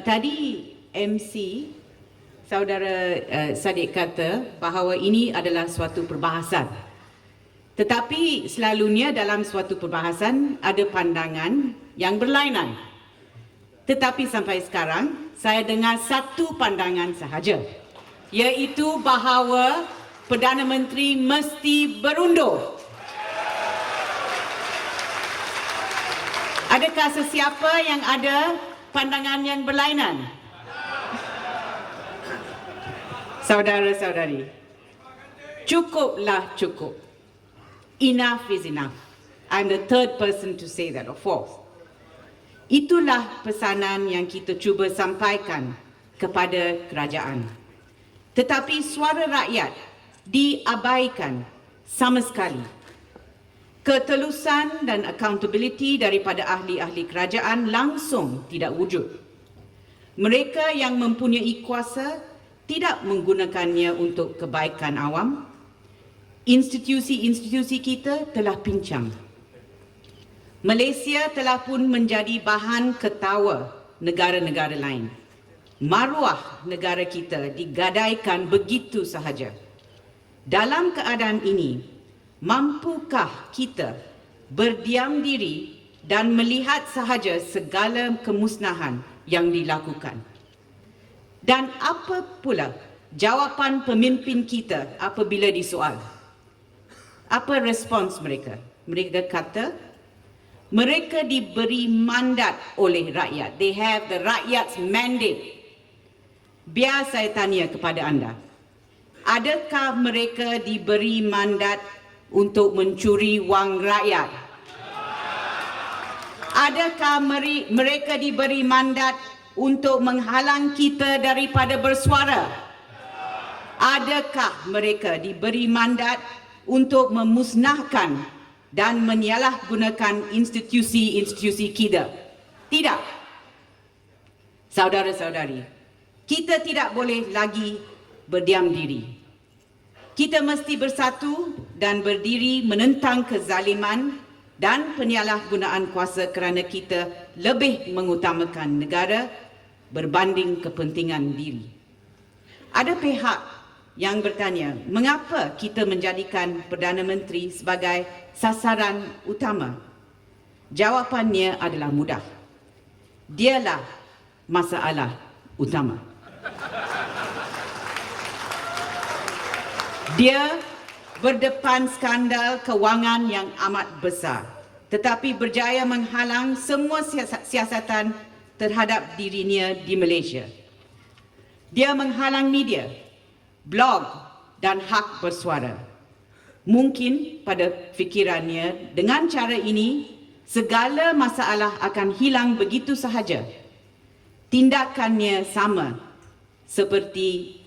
Tadi MC Saudara Sadiq kata bahawa ini adalah suatu perbahasan. Tetapi selalunya dalam suatu perbahasan ada pandangan yang berlainan. Tetapi sampai sekarang saya dengar satu pandangan sahaja, iaitu bahawa Perdana Menteri mesti berundur. Adakah sesiapa yang ada pandangan yang berlainan? Saudara-saudari, cukuplah cukup. Enough is enough. I'm the third person to say that, or fourth. Itulah pesanan yang kita cuba sampaikan kepada kerajaan. Tetapi suara rakyat diabaikan sama sekali. Ketelusan dan accountability daripada ahli-ahli kerajaan langsung tidak wujud. Mereka yang mempunyai kuasa tidak menggunakannya untuk kebaikan awam. Institusi-institusi kita telah pincang. Malaysia telah pun menjadi bahan ketawa negara-negara lain. Maruah negara kita digadaikan begitu sahaja. Dalam keadaan ini, mampukah kita berdiam diri dan melihat sahaja segala kemusnahan yang dilakukan? Dan apa pula jawapan pemimpin kita apabila disoal? Apa respons mereka? Mereka kata, mereka diberi mandat oleh rakyat. They have the rakyat's mandate. Biar saya tanya kepada anda, adakah mereka diberi mandat untuk mencuri wang rakyat? Adakah mereka diberi mandat untuk menghalang kita daripada bersuara? Adakah mereka diberi mandat untuk memusnahkan dan menyalahgunakan institusi-institusi kita? Tidak. Saudara-saudari, kita tidak boleh lagi berdiam diri. Kita mesti bersatu dan berdiri menentang kezaliman dan penyalahgunaan kuasa kerana kita lebih mengutamakan negara berbanding kepentingan diri. Ada pihak yang bertanya, mengapa kita menjadikan Perdana Menteri sebagai sasaran utama? Jawapannya adalah mudah. Dialah masalah utama. Dia berdepan skandal kewangan yang amat besar, tetapi berjaya menghalang semua siasatan terhadap dirinya di Malaysia. Dia menghalang media, blog dan hak bersuara. Mungkin pada fikirannya dengan cara ini segala masalah akan hilang begitu sahaja. Tindakannya sama seperti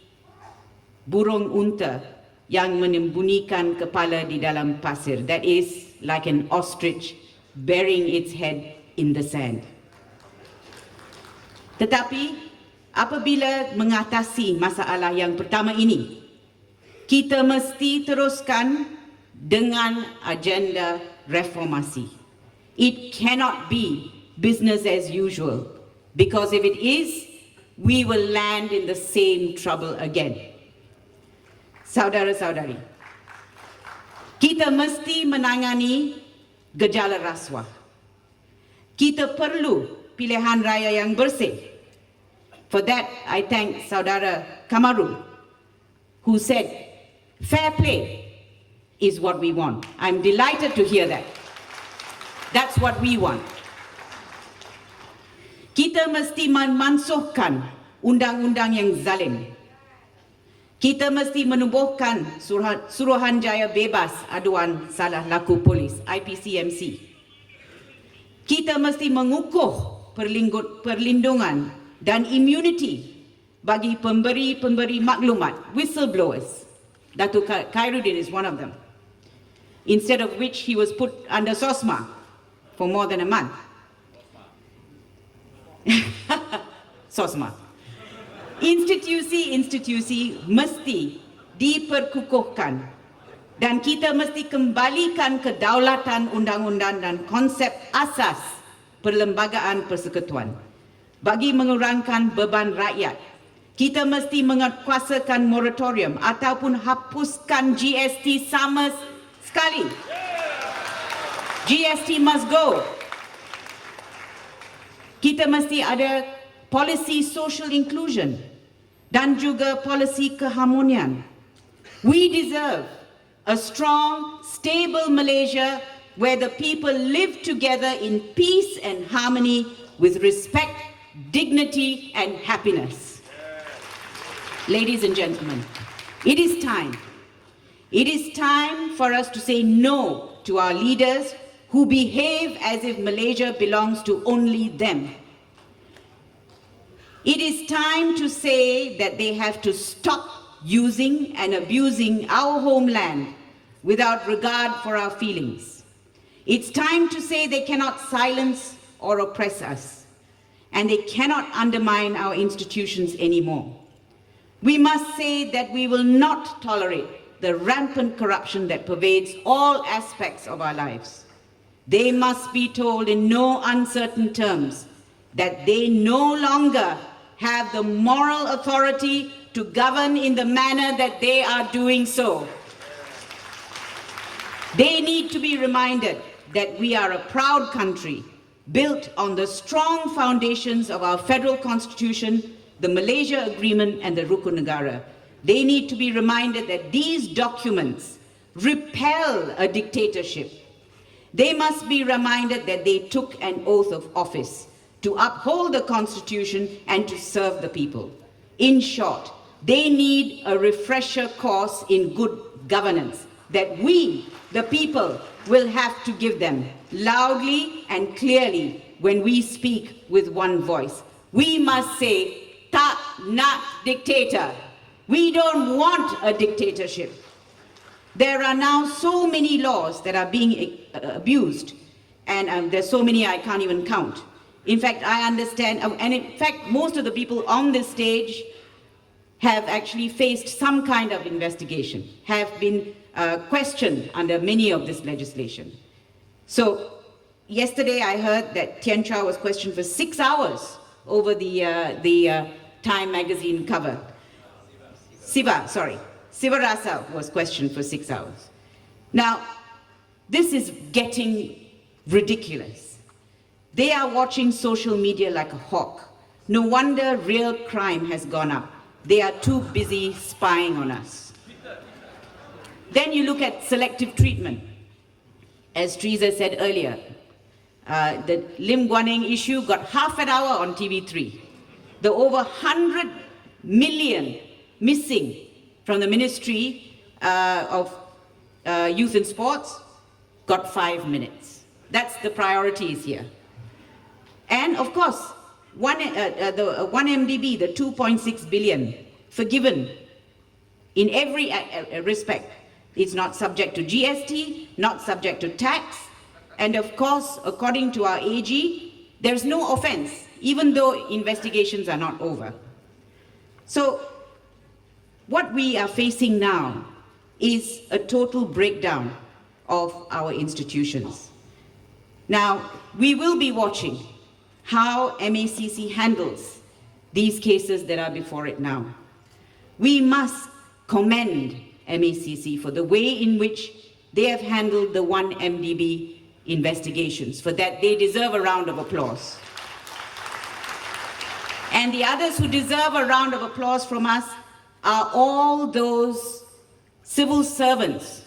burung unta yang menyembunyikan kepala di dalam pasir. That is like an ostrich burying its head in the sand. Tetapi apabila mengatasi masalah yang pertama ini, kita mesti teruskan dengan agenda reformasi. It cannot be business as usual, because if it is, we will land in the same trouble again. Saudara-saudari, kita mesti menangani gejala rasuah. Kita perlu pilihan raya yang bersih. For that, I thank Saudara Kamaru, who said, fair play is what we want. I'm delighted to hear that. That's what we want. Kita mesti memansuhkan undang-undang yang zalim. Kita mesti menubuhkan Suruhanjaya Bebas Aduan Salah Laku Polis, IPCMC. Kita mesti mengukuh perlindungan dan immunity bagi pemberi maklumat, whistleblowers. Datuk Khairuddin is one of them. Instead of which he was put under SOSMA for more than a month. SOSMA. Institusi-institusi mesti diperkukuhkan dan kita mesti kembalikan kedaulatan undang-undang dan konsep asas perlembagaan persekutuan. bagi mengurangkan beban rakyat. Kita mesti menguatkuasakan moratorium ataupun hapuskan GST sama sekali. GST must go. Kita mesti ada policy social inclusion dan juga policy keharmonian. We deserve a strong, stable Malaysia where the people live together in peace and harmony with respect, dignity and happiness. Ladies and gentlemen, it is time. It is time for us to say no to our leaders who behave as if Malaysia belongs to only them. It is time to say that they have to stop using and abusing our homeland without regard for our feelings. It's time to say they cannot silence or oppress us, and they cannot undermine our institutions anymore. We must say that we will not tolerate the rampant corruption that pervades all aspects of our lives. They must be told in no uncertain terms that they no longer have the moral authority to govern in the manner that they are doing so. They need to be reminded that we are a proud country built on the strong foundations of our federal constitution, the Malaysia Agreement and the Rukun Negara. They need to be reminded that these documents repel a dictatorship. They must be reminded that they took an oath of office to uphold the constitution and to serve the people. In short, they need a refresher course in good governance that we, the people, will have to give them loudly and clearly when we speak with one voice. We must say, tak nak dictator. We don't want a dictatorship. There are now so many laws that are being abused, and there's so many I can't even count. In fact, I understand, and in fact, most of the people on this stage have actually faced some kind of investigation, have been questioned under many of this legislation. So, yesterday I heard that Tian Chau was questioned for 6 hours over the Time magazine cover. Siva Rasa was questioned for 6 hours. Now, this is getting ridiculous. They are watching social media like a hawk. No wonder real crime has gone up. They are too busy spying on us. Then you look at selective treatment. As Teresa said earlier, the Lim Guaneng issue got half an hour on TV3. The over 100 million missing from the Ministry of Youth and Sports got 5 minutes. That's the priorities here. And of course, the 1MDB, the 2.6 billion, forgiven in every respect. It's not subject to GST, not subject to tax, and of course, according to our AG, there's no offense, even though investigations are not over. So, what we are facing now is a total breakdown of our institutions. Now, we will be watching how MACC handles these cases that are before it now. We must commend MACC for the way in which they have handled the 1MDB investigations. For that, they deserve a round of applause. And the others who deserve a round of applause from us are all those civil servants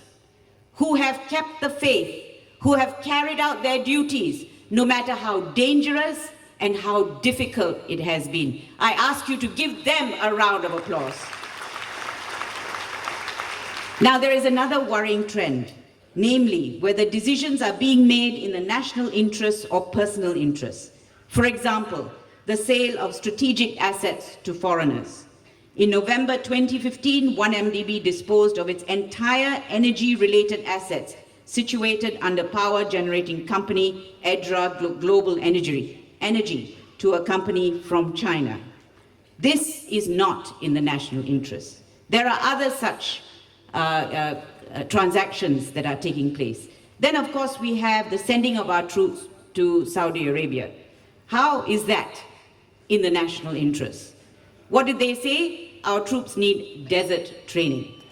who have kept the faith, who have carried out their duties, no matter how dangerous and how difficult it has been. I ask you to give them a round of applause. Now, there is another worrying trend, namely whether decisions are being made in the national interest or personal interests. For example, the sale of strategic assets to foreigners. In November 2015, 1MDB disposed of its entire energy-related assets situated under power generating company EDRA Global Energy to a company from China. This is not in the national interest. There are other such transactions that are taking place. Then, of course, we have the sending of our troops to Saudi Arabia. How is that in the national interest. What did they say? Our troops need desert training.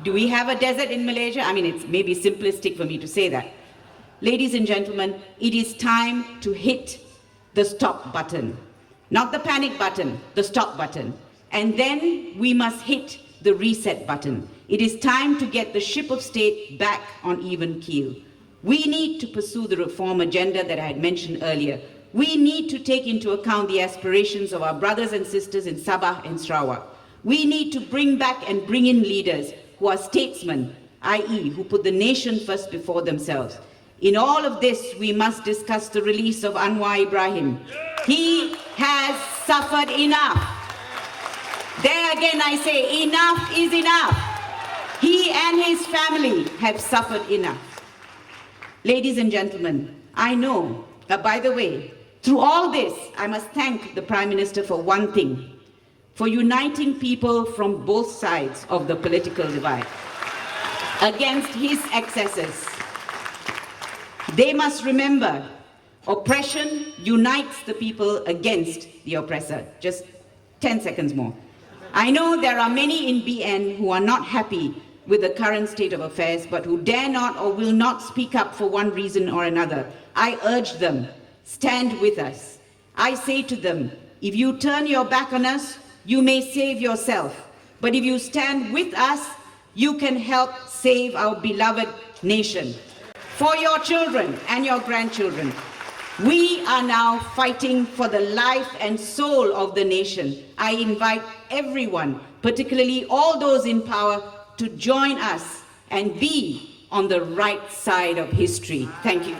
Do we have a desert in Malaysia? I mean, it's maybe simplistic for me to say that. Ladies and gentlemen, it is time to hit the stop button. Not the panic button, the stop button. And then we must hit the reset button. It is time to get the ship of state back on even keel. We need to pursue the reform agenda that I had mentioned earlier. We need to take into account the aspirations of our brothers and sisters in Sabah and Sarawak. We need to bring back and bring in leaders who are statesmen, i.e., who put the nation first before themselves. In all of this, we must discuss the release of Anwar Ibrahim. He has suffered enough. There again I say, enough is enough. He and his family have suffered enough. Ladies and gentlemen, I know that, by the way, through all this, I must thank the Prime Minister for one thing, for uniting people from both sides of the political divide against his excesses. They must remember, oppression unites the people against the oppressor. Just 10 seconds more. I know there are many in BN who are not happy with the current state of affairs, but who dare not or will not speak up for one reason or another. I urge them, stand with us. I say to them, if you turn your back on us, you may save yourself. But if you stand with us, you can help save our beloved nation. For your children and your grandchildren, we are now fighting for the life and soul of the nation. I invite everyone, particularly all those in power, to join us and be on the right side of history. Thank you.